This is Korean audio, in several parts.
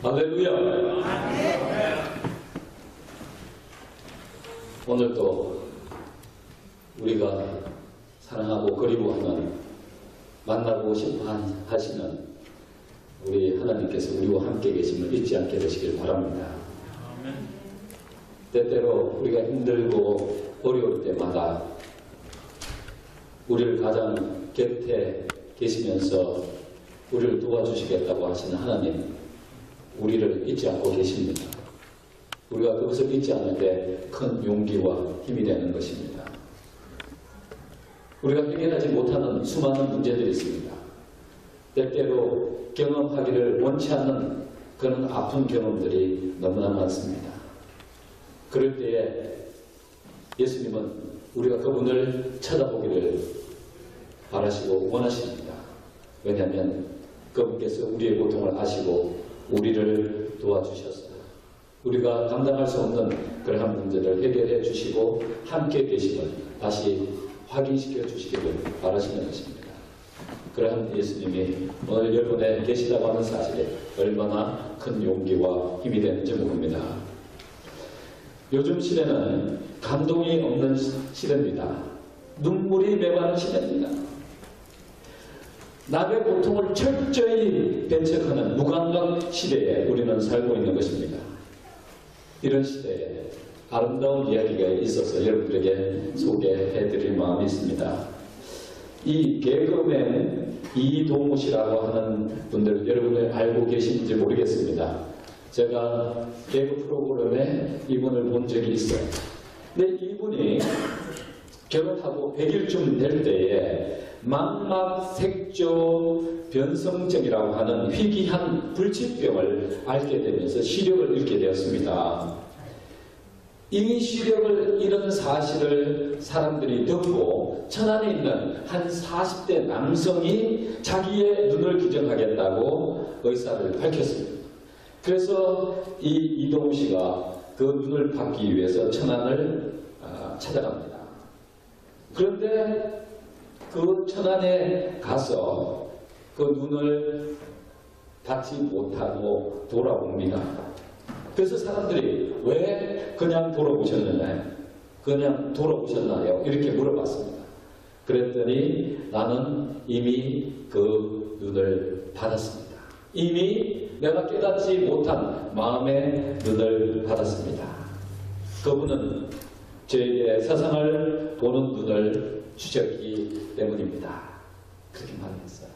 할렐루야. 오늘도 우리가 사랑하고 그리워하는, 만나고 싶어 하시는 우리 하나님께서 우리와 함께 계심을 잊지 않게 되시길 바랍니다. 때때로 우리가 힘들고 어려울 때마다 우리를 가장 곁에 계시면서 우리를 도와주시겠다고 하시는 하나님, 우리를 잊지 않고 계십니다. 우리가 그것을 잊지 않을 때 큰 용기와 힘이 되는 것입니다. 우리가 해결하지 못하는 수많은 문제들이 있습니다. 때때로 경험하기를 원치 않는 그런 아픈 경험들이 너무나 많습니다. 그럴 때에 예수님은 우리가 그분을 쳐다보기를 바라시고 원하십니다. 왜냐하면 그분께서 우리의 고통을 아시고 우리를 도와주셨어요. 우리가 감당할 수 없는 그러한 문제를 해결해 주시고 함께 계심을 다시 확인시켜 주시기를 바라시는 것입니다. 그러한 예수님이 오늘 여러분에 계시다고 하는 사실에 얼마나 큰 용기와 힘이 되는지 모릅니다. 요즘 시대는 감동이 없는 시대입니다. 눈물이 매가는 시대입니다. 남의 고통을 철저히 배척하는 무감각 시대에 우리는 살고 있는 것입니다. 이런 시대에 아름다운 이야기가 있어서 여러분들에게 소개해드릴 마음이 있습니다. 이 개그맨 이동우 씨라고 하는 분들 여러분들 알고 계신지 모르겠습니다. 제가 개그 프로그램에 이분을 본 적이 있어요. 근데 이분이 결혼하고 100일쯤 될 때에 망막색조 변성증이라고 하는 희귀한 불치병을 앓게 되면서 시력을 잃게 되었습니다. 이 시력을 잃은 사실을 사람들이 듣고 천안에 있는 한 40대 남성이 자기의 눈을 기증하겠다고 의사를 밝혔습니다. 그래서 이 이동우 씨가 그 눈을 받기 위해서 천안을 찾아갑니다. 그런데 그 천안에 가서 그 눈을 받지 못하고 돌아옵니다. 그래서 사람들이 왜 그냥 돌아오셨나요? 이렇게 물어봤습니다. 그랬더니 나는 이미 그 눈을 받았습니다. 이미 내가 깨닫지 못한 마음의 눈을 받았습니다. 그분은 저에게 세상을 보는 눈을 주셨기 때문입니다. 그렇게 말했어요.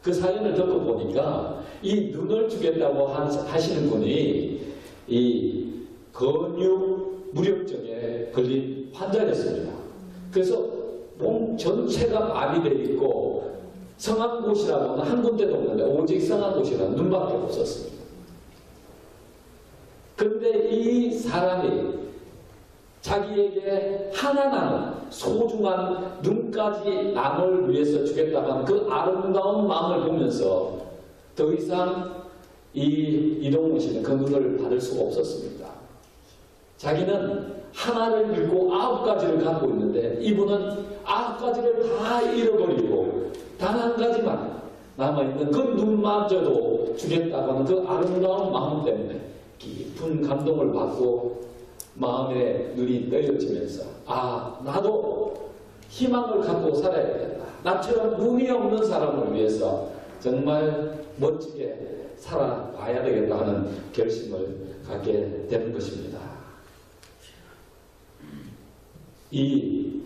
그 사연을 듣고 보니까 이 눈을 주겠다고 하시는 분이 이 근육 무력증에 걸린 환자였습니다. 그래서 몸 전체가 마비되어 있고 성한 곳이라고는 한 군데도 없는데 오직 성한 곳이라는 눈밖에 없었습니다. 그런데 이 사람이 자기에게 하나나는 소중한 눈까지 남을 위해서 주겠다고 하는 그 아름다운 마음을 보면서 더 이상 이 이동우 씨는 그 눈을 받을 수가 없었습니다. 자기는 하나를 잃고 9가지를 갖고 있는데 이분은 9가지를 다 잃어버리고 단 한 가지만 남아있는 그 눈마저도 주겠다고 하는 그 아름다운 마음 때문에 깊은 감동을 받고 마음의 눈이 떠여지면서 나도 희망을 갖고 살아야겠다. 나처럼 눈이 없는 사람을 위해서 정말 멋지게 살아봐야 되겠다 하는 결심을 갖게 되는 것입니다. 이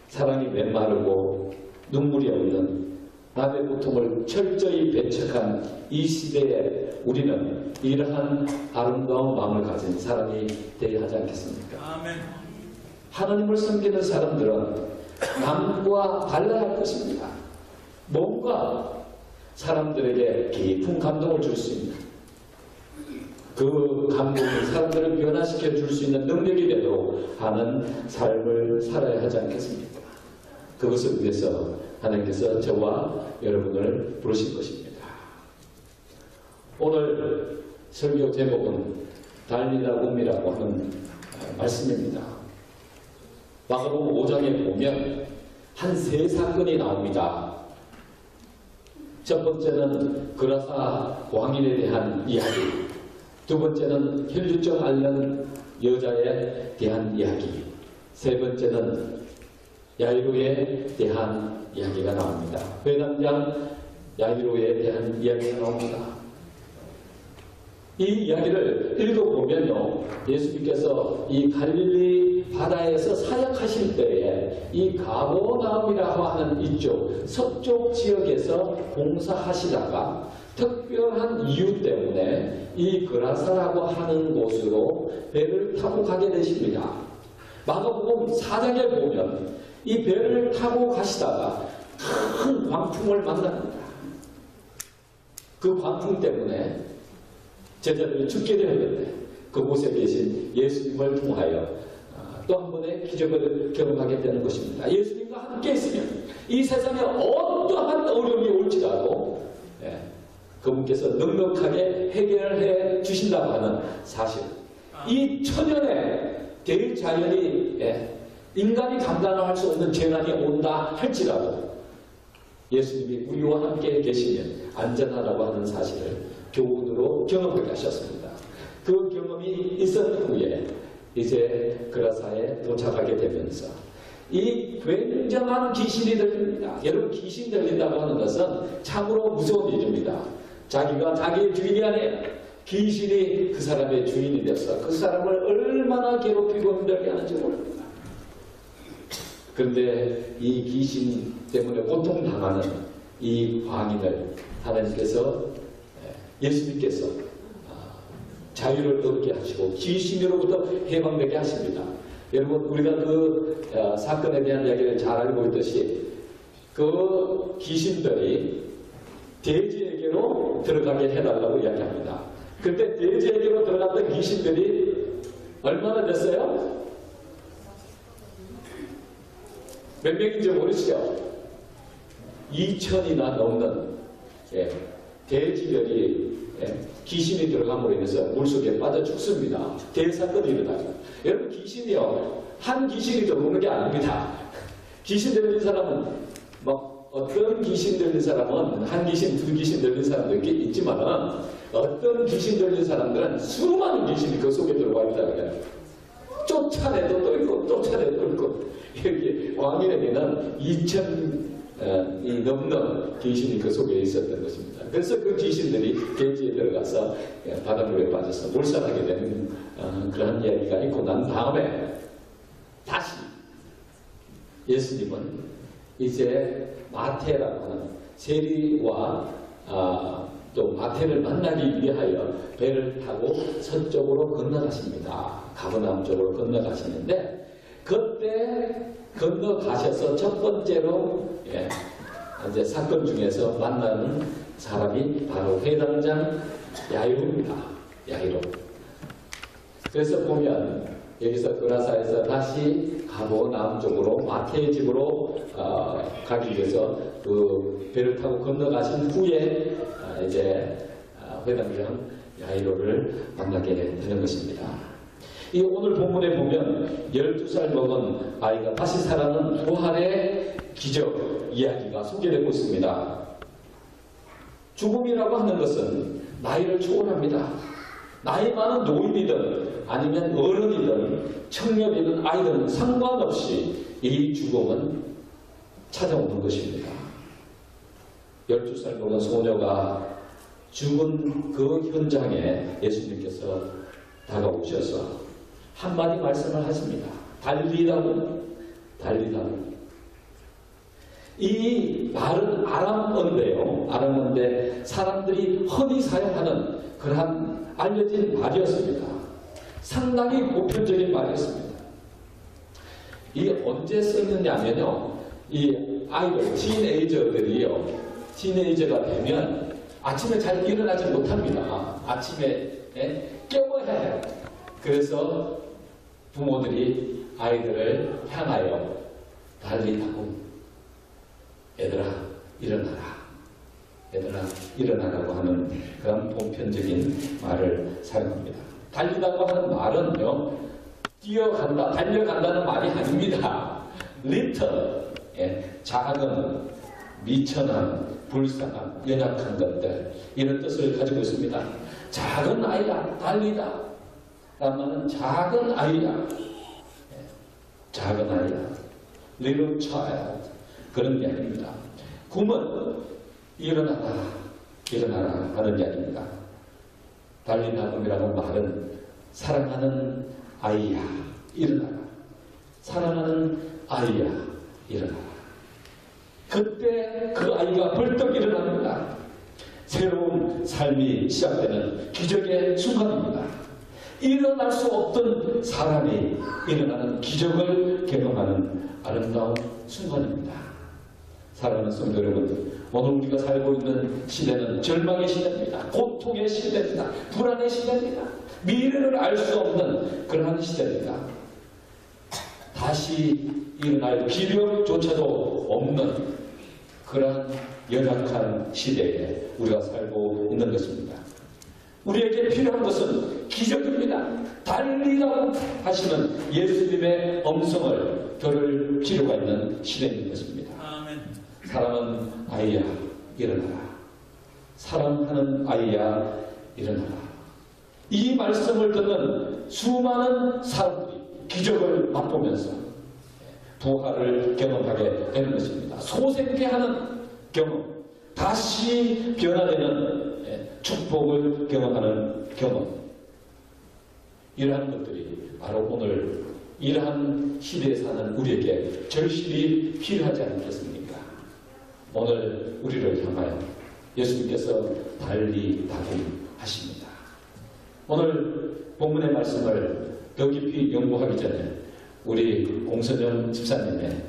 사랑이 메마르고 눈물이 없는 남의 고통을 철저히 배척한 이 시대에 우리는 이러한 아름다운 마음을 가진 사람이 되어야 하지 않겠습니까? 아멘. 하나님을 섬기는 사람들은 남과 달라야 할 것입니다. 뭔가 사람들에게 깊은 감동을 줄 수 있는 그 감동이 사람들을 변화시켜 줄 수 있는 능력이 되도록 하는 삶을 살아야 하지 않겠습니까? 그것을 위해서 하나님께서 저와 여러분을 부르신 것입니다. 오늘 설교 제목은 달리다 봄이라고 하는 말씀입니다. 마가복음 5장에 보면 한 세 사건이 나옵니다. 첫 번째는 그라사 왕인에 대한 이야기, 두 번째는 혈류증 앓는 여자에 대한 이야기, 세 번째는 야이로에 대한 이야기가 나옵니다. 회당장 야이로에 대한 이야기가 나옵니다. 이 이야기를 읽어보면요, 예수님께서 이 갈릴리 바다에서 사역하실 때에 이 가버나움이라고 하는 이쪽 서쪽 지역에서 봉사하시다가 특별한 이유 때문에 이 그라사라고 하는 곳으로 배를 타고 가게 되십니다. 마가복음 4장에 보면 이 배를 타고 가시다가 큰 광풍을 만납니다. 그 광풍 때문에 제자들이 죽게 되었는데 그곳에 계신 예수님을 통하여 또 한 번의 기적을 경험하게 되는 것입니다. 예수님과 함께 있으면 이 세상에 어떠한 어려움이 올지라도 그분께서 넉넉하게 해결해 주신다고 하는 사실, 이 천연의 대자연이 인간이 감당할 수 없는 재난이 온다 할지라도 예수님이 우리와 함께 계시면 안전하다고 하는 사실을 교훈으로 경험하게 하셨습니다. 그 경험이 있었던 후에 이제 그라사에 도착하게 되면서 이 굉장한 귀신이 들립니다. 여러분, 귀신 들린다고 하는 것은 참으로 무서운 일입니다. 자기가 자기의 주인이 아니에요. 귀신이 그 사람의 주인이 돼서 그 사람을 얼마나 괴롭히고 힘들게 하는지 모릅니다. 그런데 이 귀신 때문에 고통당하는 이 광인을 하나님께서, 예수님께서 자유를 얻게 하시고 귀신으로부터 해방되게 하십니다. 여러분, 우리가 그 사건에 대한 이야기를 잘 알고 있듯이 그 귀신들이 돼지에게로 들어가게 해달라고 이야기합니다. 그때 돼지에게로 들어갔던 귀신들이 얼마나 됐어요? 몇 명인지 모르시죠? 2,000이나 넘는 돼지들이 귀신이 들어감으로 인해서 물속에 빠져 죽습니다. 대사건이 일어나죠. 여러분, 귀신이요, 한 귀신이 들어오는 게 아닙니다. 귀신 들린 사람은 어떤 귀신 들린 사람은 한 귀신, 두 귀신 들린 사람도 있지만은 어떤 귀신 들린 사람들은 수많은 귀신이 그 속에 들어와 있다는 쫓아내도 또 있고 쫓아내도 또 있고, 여기 왕인에게는 2,000이 넘는 귀신이 그 속에 있었던 것입니다. 그래서 그 귀신들이 돼지에 들어가서 바닷물에 빠져서 몰살하게 되는 그런 이야기가 있고 난 다음에 다시 예수님은 이제 마태라고 하는 세리와 또 마태를 만나기 위하여 배를 타고 서쪽으로 건너가십니다. 가버나움 쪽으로 건너가시는데 그때 건너가셔서 첫 번째로 이제 사건 중에서 만나는 사람이 바로 회당장 야이로입니다. 야이로. 그래서 보면 여기서 그라사에서 다시 가버나움 쪽으로 마태의 집으로 가기 위해서 그 배를 타고 건너가신 후에 이제 회당장 야이로를 만나게 되는 것입니다. 이 오늘 본문에 보면 12살 먹은 아이가 다시 살아난 부활의 기적 이야기가 소개되고 있습니다. 죽음이라고 하는 것은 나이를 초월합니다. 나이 많은 노인이든 아니면 어른이든 청년이든 아이든 상관없이 이 죽음은 찾아오는 것입니다. 12살 먹은 소녀가 죽은 그 현장에 예수님께서 다가오셔서 한마디 말씀을 하십니다. 달리다고. 이 말은 아람어인데요. 아람어인데 사람들이 흔히 사용하는 그러한 알려진 말이었습니다. 상당히 보편적인 말이었습니다. 이게 언제 쓰느냐면요, 이 아이들, 티네이저들이요, 티네이저가 되면 아침에 잘 일어나지 못합니다. 아침에 깨워야 해요. 그래서 부모들이 아이들을 향하여 달리다고, 얘들아 일어나라, 얘들아 일어나라고 하는 그런 보편적인 말을 사용합니다. 달리다고 하는 말은요, 뛰어간다, 달려간다는 말이 아닙니다. 리턴, 작은 미천한, 불쌍한, 연약한 것들, 이런 뜻을 가지고 있습니다. 작은 아이야, 달리다. 라는 작은 아이야. 작은 아이야. little child. 그런 이야기입니다. 굶은 일어나라, 일어나라 하는 이야기입니다. 달리다 굶이라는 말은 사랑하는 아이야, 일어나라. 사랑하는 아이야, 일어나라. 그때 그 아이가 벌떡 일어납니다. 새로운 삶이 시작되는 기적의 순간입니다. 일어날 수 없던 사람이 일어나는 기적을 경험하는 아름다운 순간입니다. 사랑하는 성도 여러분, 오늘 우리가 살고 있는 시대는 절망의 시대입니다. 고통의 시대입니다. 불안의 시대입니다. 미래를 알 수 없는 그러한 시대입니다. 다시 일어날 기력조차도 없는 그러한 연약한 시대에 우리가 살고 있는 것입니다. 우리에게 필요한 것은 기적입니다. 달리라고 하시는 예수님의 음성을 들을 필요가 있는 시대인 것입니다. 아멘. 사랑하는 아이야, 일어나라. 사랑하는 아이야, 일어나라. 이 말씀을 듣는 수많은 사람들이 기적을 맛보면서 부활을 경험하게 되는 것입니다. 소생케하는 경험, 다시 변화되는 축복을 경험하는 경험, 이러한 것들이 바로 오늘 이러한 시대에 사는 우리에게 절실히 필요하지 않겠습니까? 오늘 우리를 향하여 예수님께서 달리다kum하십니다. 오늘 본문의 말씀을 더 깊이 연구하기 전에 우리 공선영 집사님의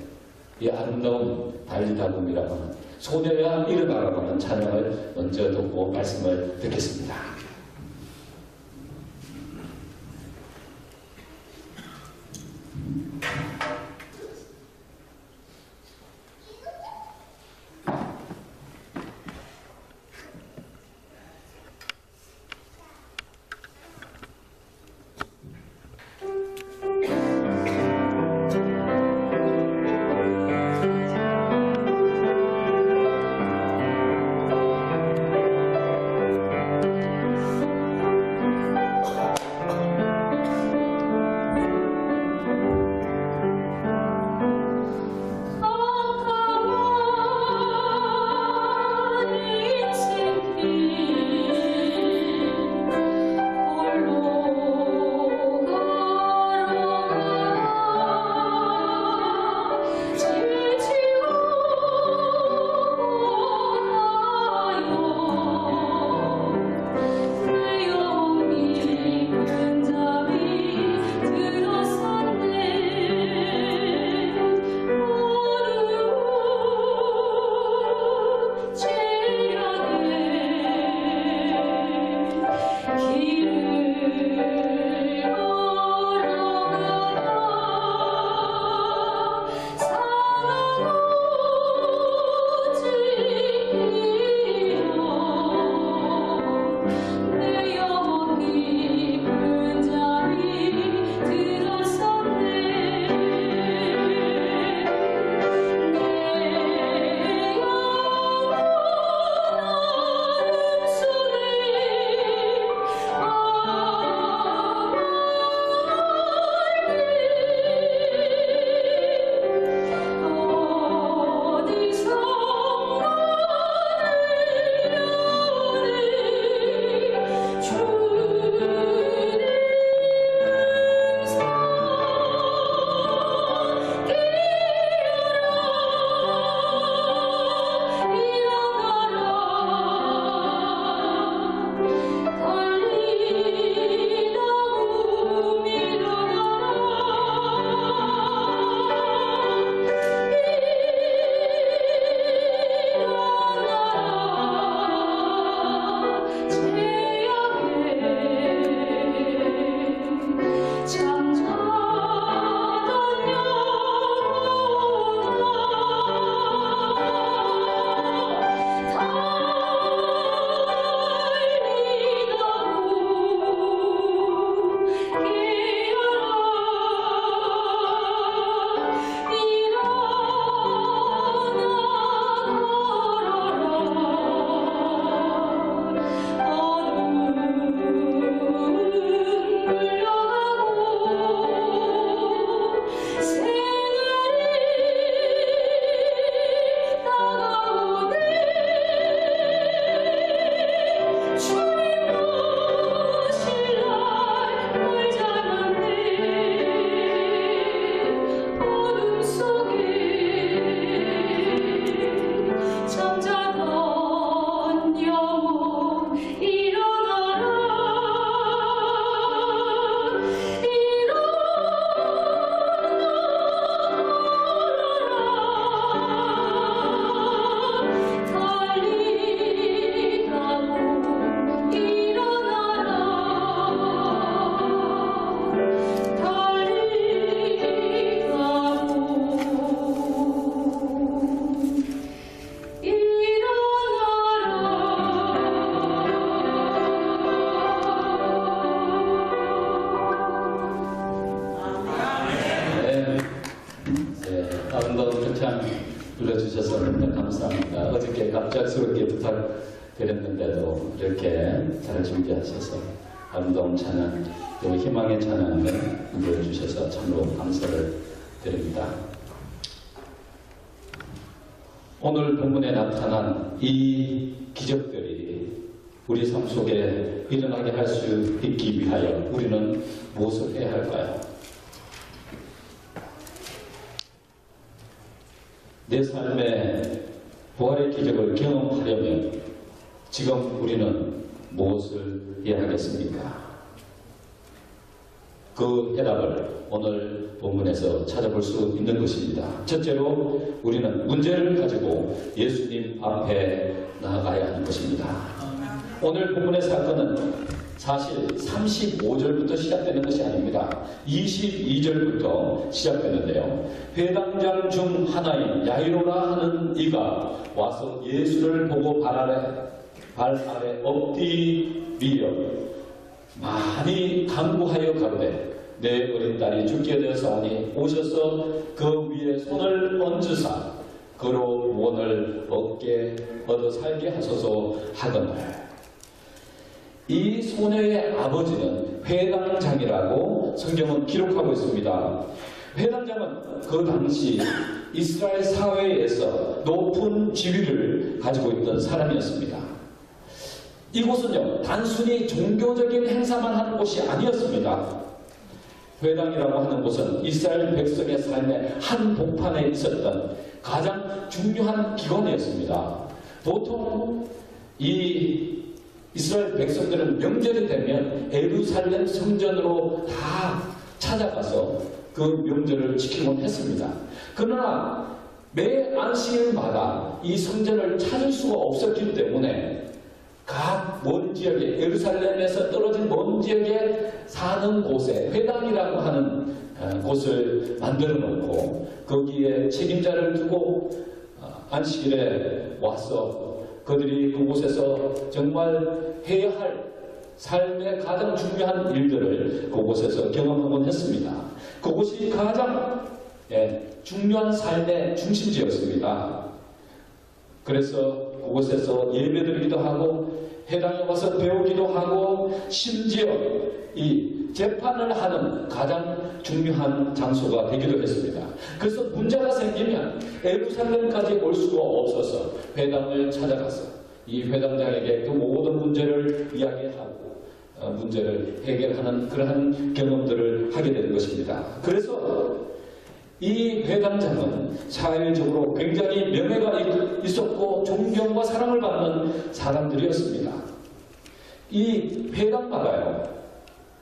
이 아름다운 달리다kum이라고 하는 소녀야 일어나라고 하는 찬양을 먼저 듣고 말씀을 듣겠습니다. 불러주셔서 너무 감사합니다. 어저께 갑작스럽게 부탁드렸는데도 이렇게 잘 준비하셔서 아름다운 찬양, 또 희망의 찬양을 불러주셔서 참으로 감사를 드립니다. 오늘 본문에 나타난 이 기적들이 우리 삶 속에 일어나게 할 수 있기 위하여 우리는 무엇을 해야 할까요? 내 삶의 부활의 기적을 경험하려면 지금 우리는 무엇을 해야 하겠습니까? 그 해답을 오늘 본문에서 찾아볼 수 있는 것입니다. 첫째로 우리는 문제를 가지고 예수님 앞에 나아가야 하는 것입니다. 오늘 본문의 사건은 사실 35절부터 시작되는 것이 아닙니다. 22절부터 시작되는데요. 회당장 중 하나인 야이로라 하는 이가 와서 예수를 보고 발 아래 엎드리려 많이 간구하여 가로되 내 어린 딸이 죽게 되었사오니 오셔서 그 위에 손을 얹으사 그로 원을 얻어 살게 하소서 하거늘. 이 소녀의 아버지는 회당장이라고 성경은 기록하고 있습니다. 회당장은 그 당시 이스라엘 사회에서 높은 지위를 가지고 있던 사람이었습니다. 이곳은요, 단순히 종교적인 행사만 하는 곳이 아니었습니다. 회당이라고 하는 곳은 이스라엘 백성의 삶의 한 복판에 있었던 가장 중요한 기관이었습니다. 보통 이 이스라엘 백성들은 명절이 되면 예루살렘 성전으로 다 찾아가서 그 명절을 지키곤 했습니다. 그러나 매 안식일마다 이 성전을 찾을 수가 없었기 때문에 각 먼 지역에, 예루살렘에서 떨어진 먼 지역에 사는 곳에 회당이라고 하는 곳을 만들어 놓고 거기에 책임자를 두고 안식일에 와서 그들이 그곳에서 정말 해야 할 삶의 가장 중요한 일들을 그곳에서 경험하곤 했습니다. 그곳이 가장 중요한 삶의 중심지였습니다. 그래서 그곳에서 예배드리기도 하고 회당에 와서 배우기도 하고 심지어 이 재판을 하는 가장 중요한 장소가 되기도 했습니다. 그래서 문제가 생기면 예루살렘까지 올 수가 없어서 회당을 찾아가서 이 회당장에게 그 모든 문제를 이야기하고 문제를 해결하는 그러한 경험들을 하게 되는 것입니다. 그래서 이 회당장은 사회적으로 굉장히 명예가 있었고 존경과 사랑을 받는 사람들이었습니다. 이 회당마다요,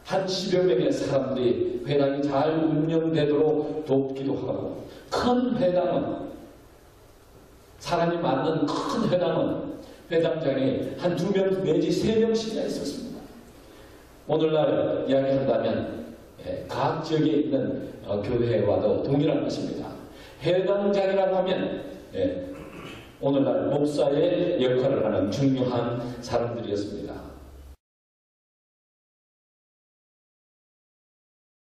한 10여 명의 사람들이 회당이 잘 운영되도록 돕기도 하고, 큰 회당은, 사람이 많은 큰 회당은 회당장에 한 2명 내지 3명씩이나 있었습니다. 오늘날 이야기한다면 각 지역에 있는 교회와도 동일한 것입니다. 회당장이라고 하면 오늘날 목사의 역할을 하는 중요한 사람들이었습니다.